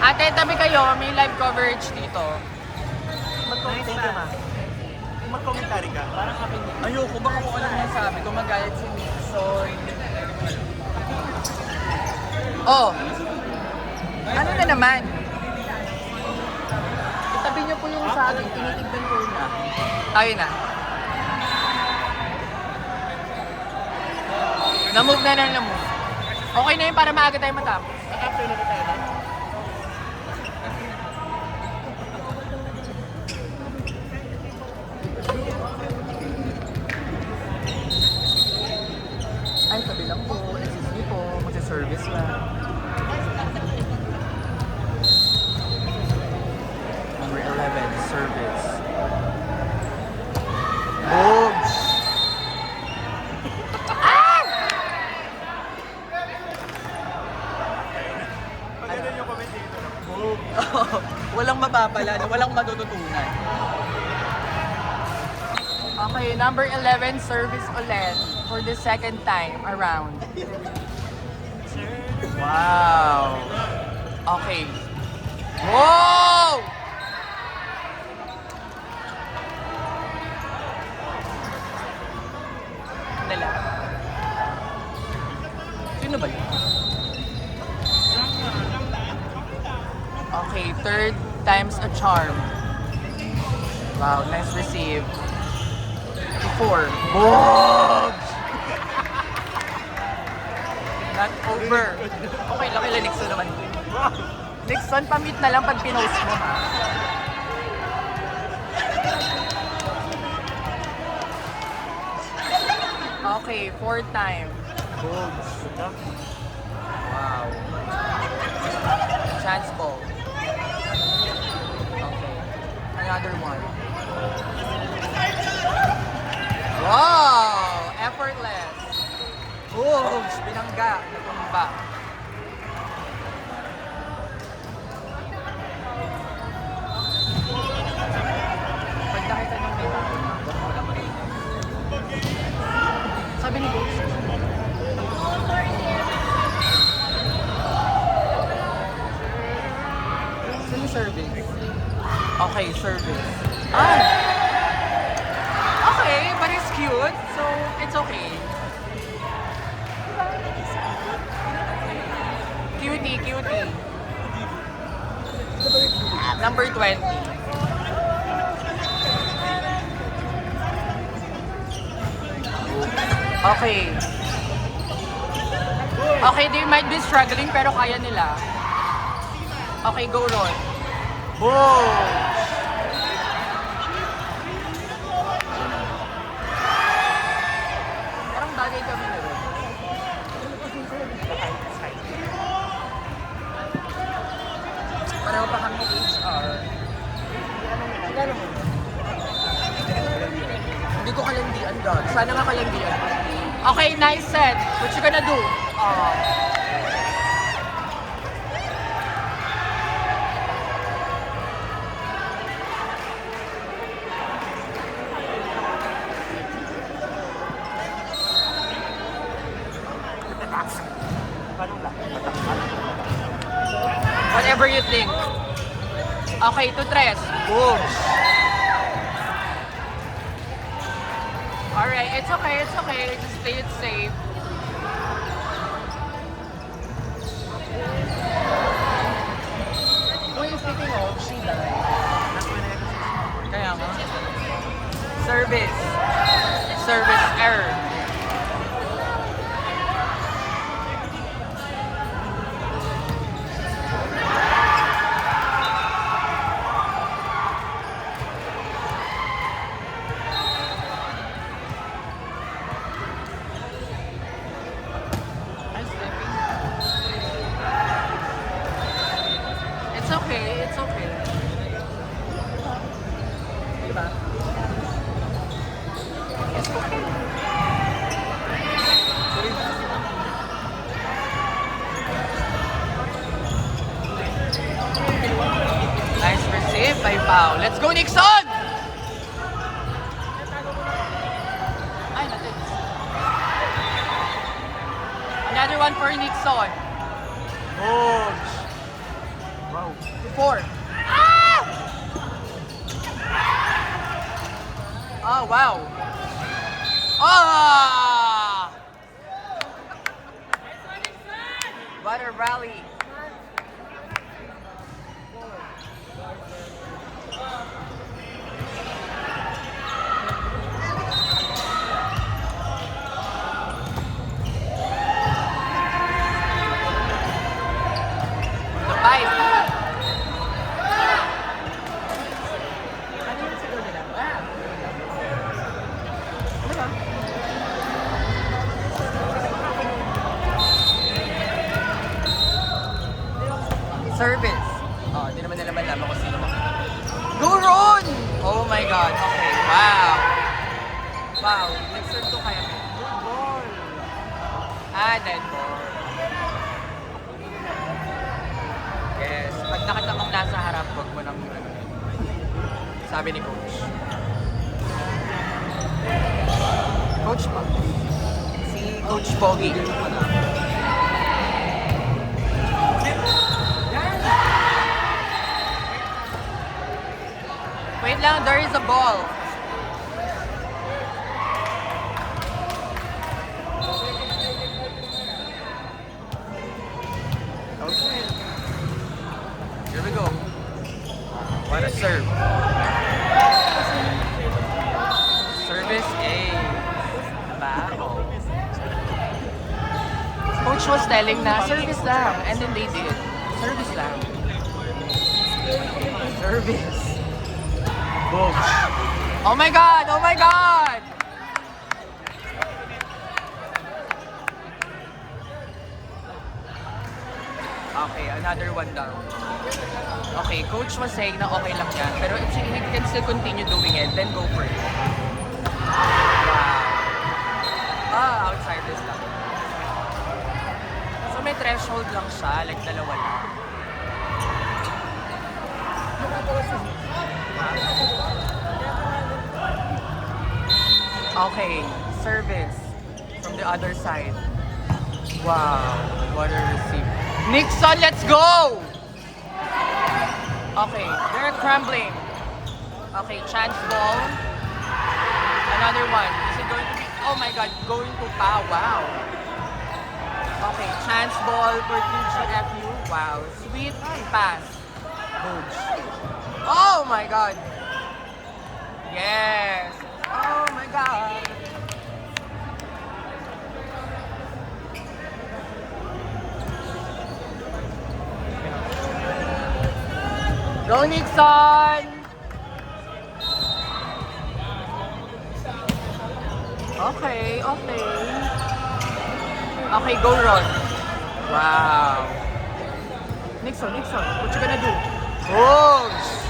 Ate, tabi kayo. May live coverage dito. Thank you, ma. Mag-commentary ka. Parang kami Ayoko, baka kung ano na sabi ko, magalit si Nixon. Oh! Ano na naman? Itabi niyo po yung sa akin, tinitignan ko na. Tayo na. Na-move na lang, na-move. Okay na yun para maaga tayo matapos. After na tayo na. Ay, tabi lang po. Excuse me po. Magsa-service na. Number 11, service. Boobs! Maganda yung commentator. Walang mapapala, walang matututunan. Okay, number 11, service ulit for the second time around. Wow! Okay. Wow! Dala. Sino ba yun? Okay, third time's a charm. Wow, nice receive. 4. Boobs! Not over. Okay lang kila Nixon naman. Nixon, pamit na lang pag pinost mo, ha? Okay, fourth time. Boobs. Wow. Chance ball. Okay. Another one. Wow! Effortless. Boobs! Binangga. Natumba. Pag nakita nyo may tao na, wala marinig. Sabi ni Coach, sino service? Okay, service. Ah! Okay, but it's cute, so it's okay. Cutie, cutie. Number 20. Okay. Okay, they might be struggling pero kaya nila. Okay, go Ron. Boom! Parang bagay kami na rin. Pareho pa kami HR. Hindi ko kalandian doon. Sana nga kalandian. Okay, nice set. What you gonna do? Whatever you think. Okay, to tres. Boom. Alright, it's okay, it's okay. Just play it safe. Uy, speaking of, she died. Kaya nga. Service. Service error. It's okay, it's okay. Diba? It's okay. Nice receive by Pao. Let's go, Nixon! Ay, natin. Another one for Nixon. Boobs. Wow. 4. Ah! Oh, wow. Ah! What a rally. The 5. Ano yung siguro nila? Ah! Ano ba? Service. Oh, hindi naman nila malaman kung sino. Go Ron! Oh my God. Okay. Wow. Wow. Next turn to kaya. Good ball. Ah, dead ball. Yes. Pag nakita mong nasa harap, huwag mo nang ano. Sabi ni Coach. Coach pa. Si Coach Pogi. Wait lang, there is a ball. Okay. Here we go. What a serve. Service A. Baho. Coach was telling na, service lang. And then they did. Service lang. Service. Coach. Oh my God! Oh my God! Okay, another one down. Okay, coach was saying na okay lang yan. Pero if he can still continue doing it, then go for it. Wow. Ah, outside this lang. So may threshold lang siya, like dalawa lang. Okay, service from the other side. Wow, what a receive. Nixon, let's go! Okay, they're crumbling. Okay, chance ball. Another one. Is it going to be, oh my God, going to Pau, wow. Okay, chance ball for TGFU. Wow, sweet pass. Boots. Oh my God. Yes. Oh my God. Go Nixon! Okay, okay. Okay, go Ron. Wow. Nixon, Nixon, what you gonna do? Goals!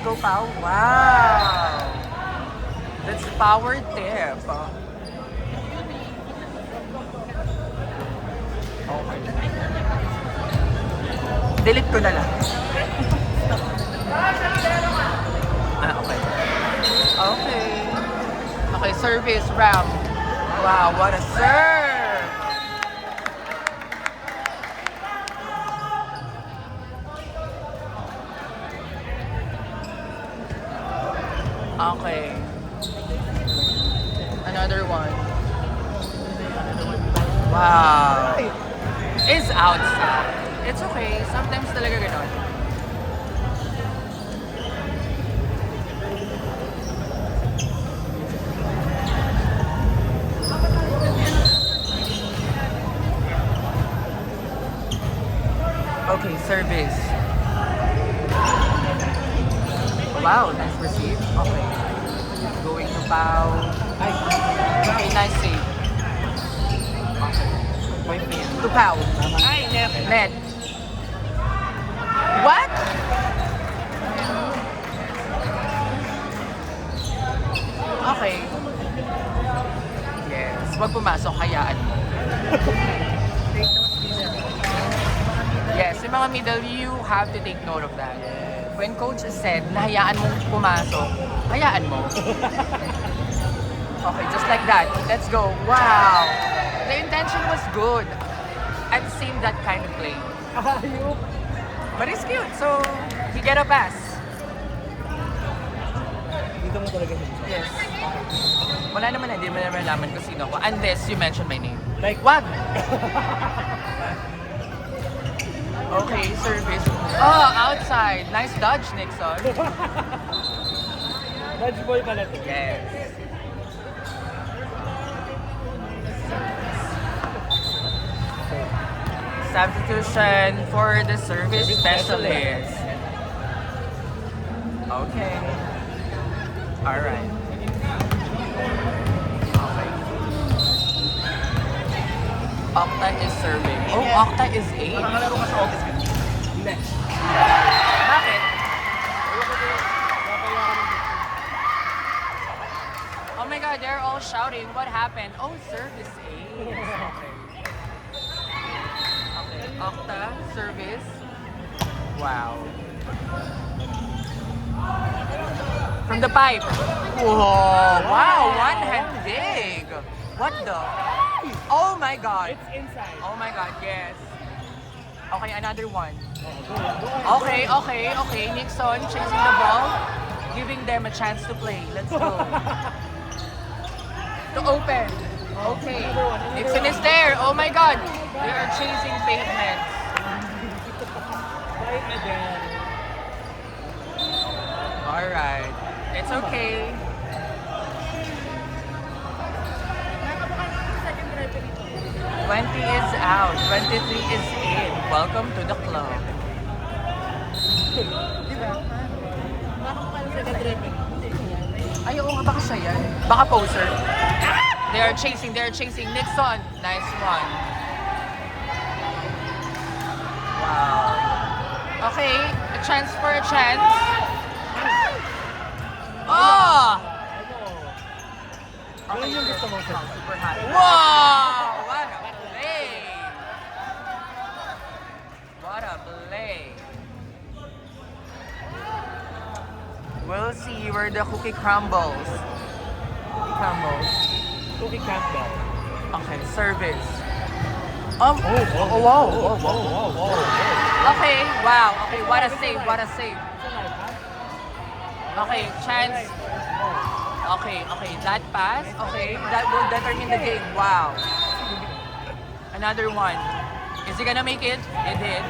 Go Pau. Wow! That's power tip. Okay. Delete ko na lang. Okay. Okay. Okay, service round. Wow, what a serve! Okay. Another one. Wow. It's outside. It's okay. Sometimes talaga ganon. Okay, service. Wow, nice receive. Okay. Going to Pau. Okay, nice save. Okay. To Pau. Ay, never. Net. What? Okay. Yes. Wag pumasok, hayaan mo. Yes, yung mga middle, you have to take note of that. When coach said na hayaan mong pumasok, hayaan mo. Okay, just like that. Let's go. Wow! The intention was good. I've seen that kind of play. Ayok. But it's cute, so you get a pass. Dito mo talaga siya. Yes. Wala naman, hindi mo naman nalaman kung sino ako. Unless you mention my name. Like, Wag! Okay, service. Oh, outside. Nice dodge, Nixon. dodgeball pala to. Yes. Substitution for the service specialist. Okay. Alright. Okay. Octa is serving. Oh, Octa is 8. Pangalaro ka sa office ka. Hindi. Bakit? Oh my god, they're all shouting. What happened? Oh, service 8. Okay. Okay, Octa, service. Wow. From the pipe. Whoa, wow, one hand dig. What the? Oh my god. It's inside. Oh my god, yes. Okay, another one. Go on. Okay, okay, okay. Nixon chasing the ball, giving them a chance to play. Let's go. To open. Okay. Nixon is there. Oh my god. They are chasing pavements. Bye again. Alright. It's okay. 20 is out. 23 is in. Welcome to the club. Ay, oo nga, baka siya yan. Baka poser. They are chasing. Nixon. Nice one. Wow. Okay, a chance for a chance. Oh! Ano yung gusto mo sa Super hot. Wow! What a play! What a play! We'll see where the cookie crumbles. Cookie Campbell? Okay, service. Wow. Okay, wow. Okay, what a save, what a save. Okay, chance. Okay, that pass. Okay, that will determine the game. Wow. Another one. Is he gonna make it? It did.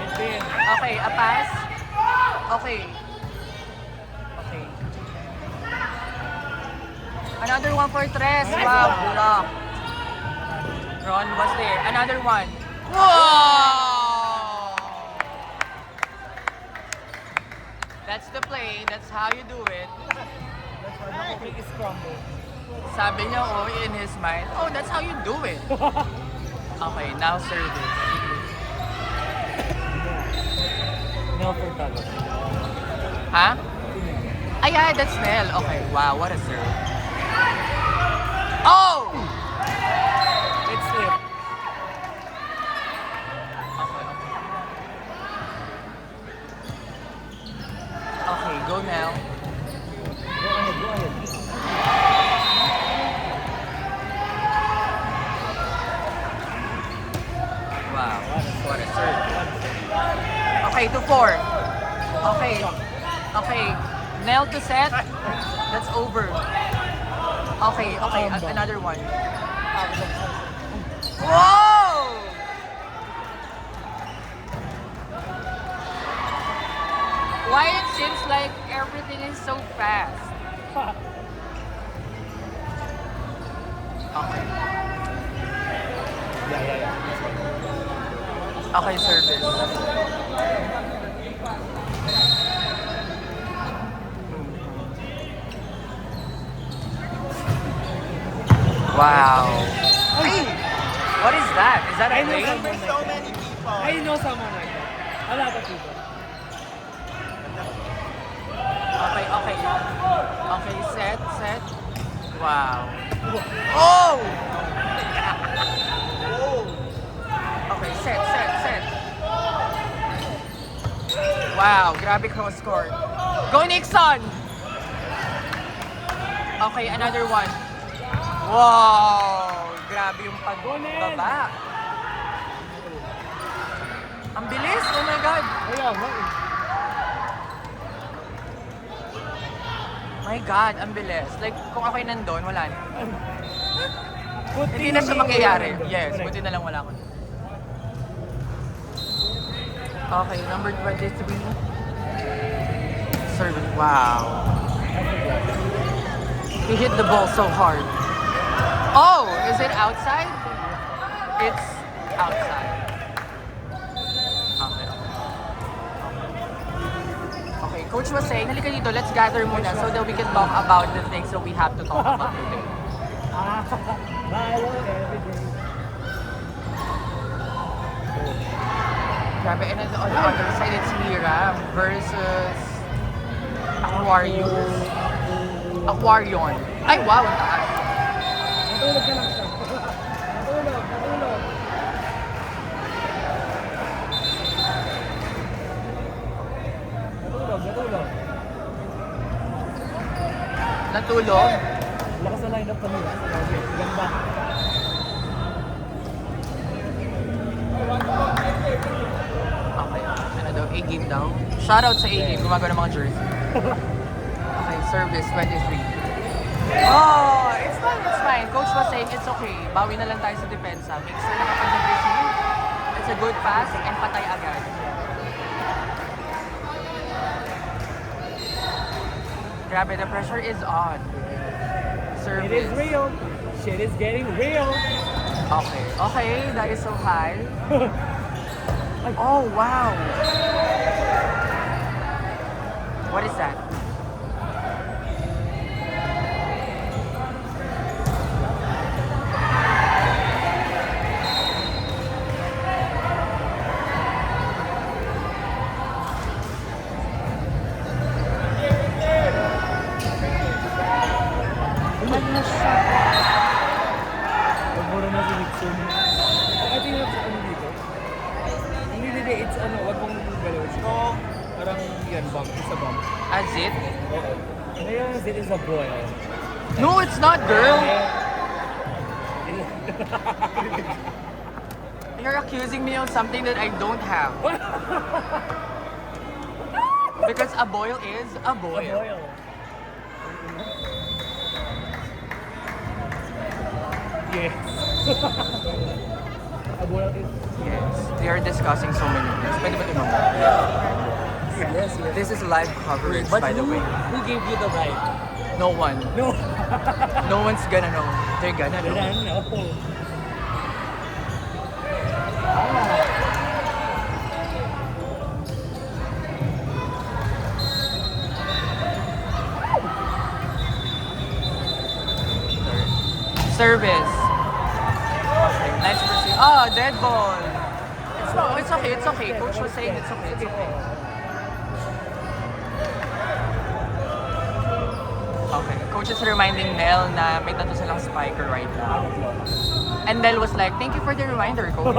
Okay, a pass. Okay. Another one for Tres. Wow, block. Ron was there. Another one. Whoa! That's the play. That's how you do it. That's why the cookie is crumbled. Sabi niya, oh, in his mind, oh, that's how you do it. Okay, now service. No for Talos. Huh? Ay, yeah, that's Nell. Okay, wow, what a serve. Oh! It slipped. Okay, go now. Go ahead. Wow, what a serve. Okay, to 4. Okay, Nell to set. That's over. Okay, another one. Whoa! Why it seems like everything is so fast? Okay. Yeah. Okay, service. Wow. Hey! What is that? Is that a play? There's so many people. I know someone like that. A lot of people. Okay, set. Wow. Oh! Oh! Wow, grabe cross court. Go Nixon! Okay, another one. Wow! Grabe yung pagbaba. Ang bilis! Oh my God! Kaya nga eh. My God, ang bilis. Like, kung ako'y nandun, wala na. Buti Hindi na siya mangyayari. nandun. Yes, Correct. buti na lang wala ko. Okay, number 23. Serving. Wow. He hit the ball so hard. Oh, is it outside? It's outside. Okay. Okay, coach was saying, halika dito, let's gather muna so that we can talk about the things that we have to talk about today. Hello, every day. Grabe, and then on the other side, it's Mira versus Aquarius. Aquarion. Ay, wow, ang taas. Natulog ka lang siya. Natulog. Natulog. Natulog. Lakas na line up kanina. Grabe, ganda. Okay, ano daw, A-game daw. Shoutout sa A-game, gumagawa ng mga jersey. Okay, service, 23. Oh, it's fine, it's fine. Coach was saying it's okay. Bawi na lang tayo sa depensa. Make sure na kapag nag-receive, it's a good pass and patay agad. Grabe, the pressure is on. Service. It is real. Shit is getting real. Okay, okay, that is so high. Oh, wow. What is that? Ano siya? Nagmura na si Nixon. I think that's ano dito. Hindi, it's ano, wag mong galaw. Parang yan, bump. It's a bump. As it? Oo. Ano yan? It is a boy. No, it's not, girl. You're accusing me of something that I don't have. Because a boil is a A boil. boil. Yes. A boil is... Yes, they are discussing so many things. Pwede ba tumama? Yes, yes. This is live coverage, But by the way. who gave you the right? No one. No. No one's gonna know. They're gonna know. No. Service. Okay, nice proceed. Oh, dead ball. It's okay, it's okay. Coach was saying it's okay, it's okay. Okay, coach is reminding Nell na may tattoo silang spiker right now. And Nell was like, thank you for the reminder, coach.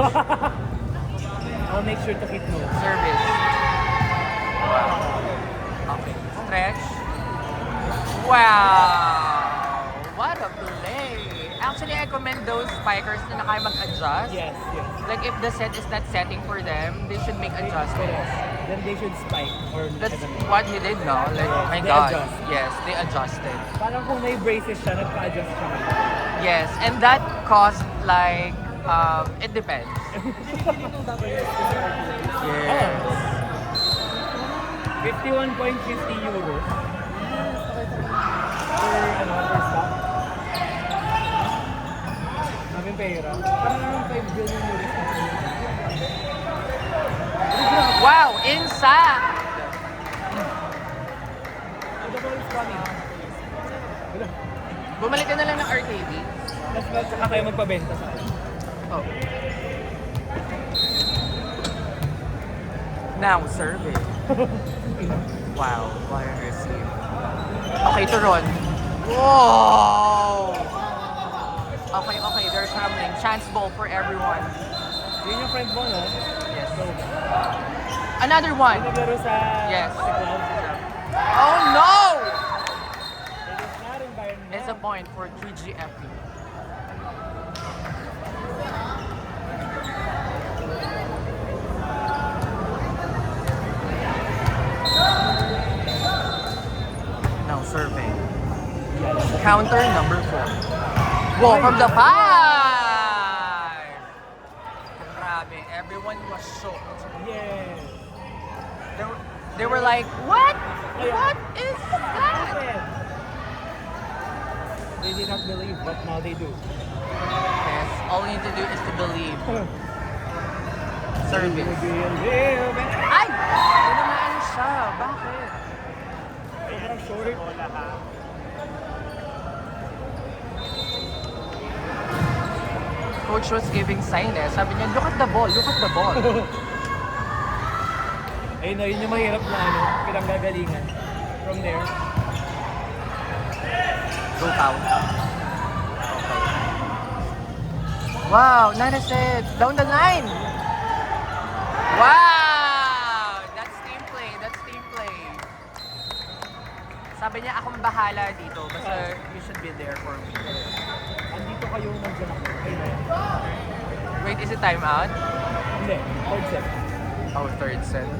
I'll make sure to hit no. Service. Wow. Okay, stretch. Wow! What a play! Actually, I commend those spikers na kaya mag-adjust. Yes, yes. Like if the set is not setting for them, they should make adjustments. Then they should spike or That's I don't know. what he did, no? Like, my They God. adjust. Yes, they adjusted. Parang kung may braces siya, nagpa-adjust siya. Yes, and that cost like, it depends. Yes. 51.50 euros. Per stock. Daming pera. Parang naman 5 billion euros. Wow, inside! The ball is funny. Wala. Bumalik ka na lang ng RKB. Tapos ba saka kayo magpabenta sa akin? Oh. Now, survey. Wow, what a receive. Okay, Turon. Whoa! Okay, okay, they're crumbling. Chance ball for everyone. Yun yung friend mo, no? Yes. So, Another one. Naglaro sa Yes. sa Cloud. Oh no! It is not environment. It's a point for 3GFP. Now serving. Counter number 4. Whoa, from the 5! Grabe, everyone was shocked. Yes. They were like, what? What is that? They did not believe, but now they do. Yes, all you need to do is to believe. Service. Believe. Ay! Tinamaan siya. Bakit? Sobrang short. Coach was giving sign eh. Sabi niya, look at the ball, look at the ball. Ayun na, yun yung mahirap na ano, pinanggagalingan. From there. Go foul. Okay. Wow, Nanaset, down the line. Wow! That's team play, that's team play. Sabi niya, akong bahala dito. Basta you should be there for me. Andito kayo, nandiyan ako. Ayun na yan. Wait, is it time out? Hindi, third set. Oh, third set.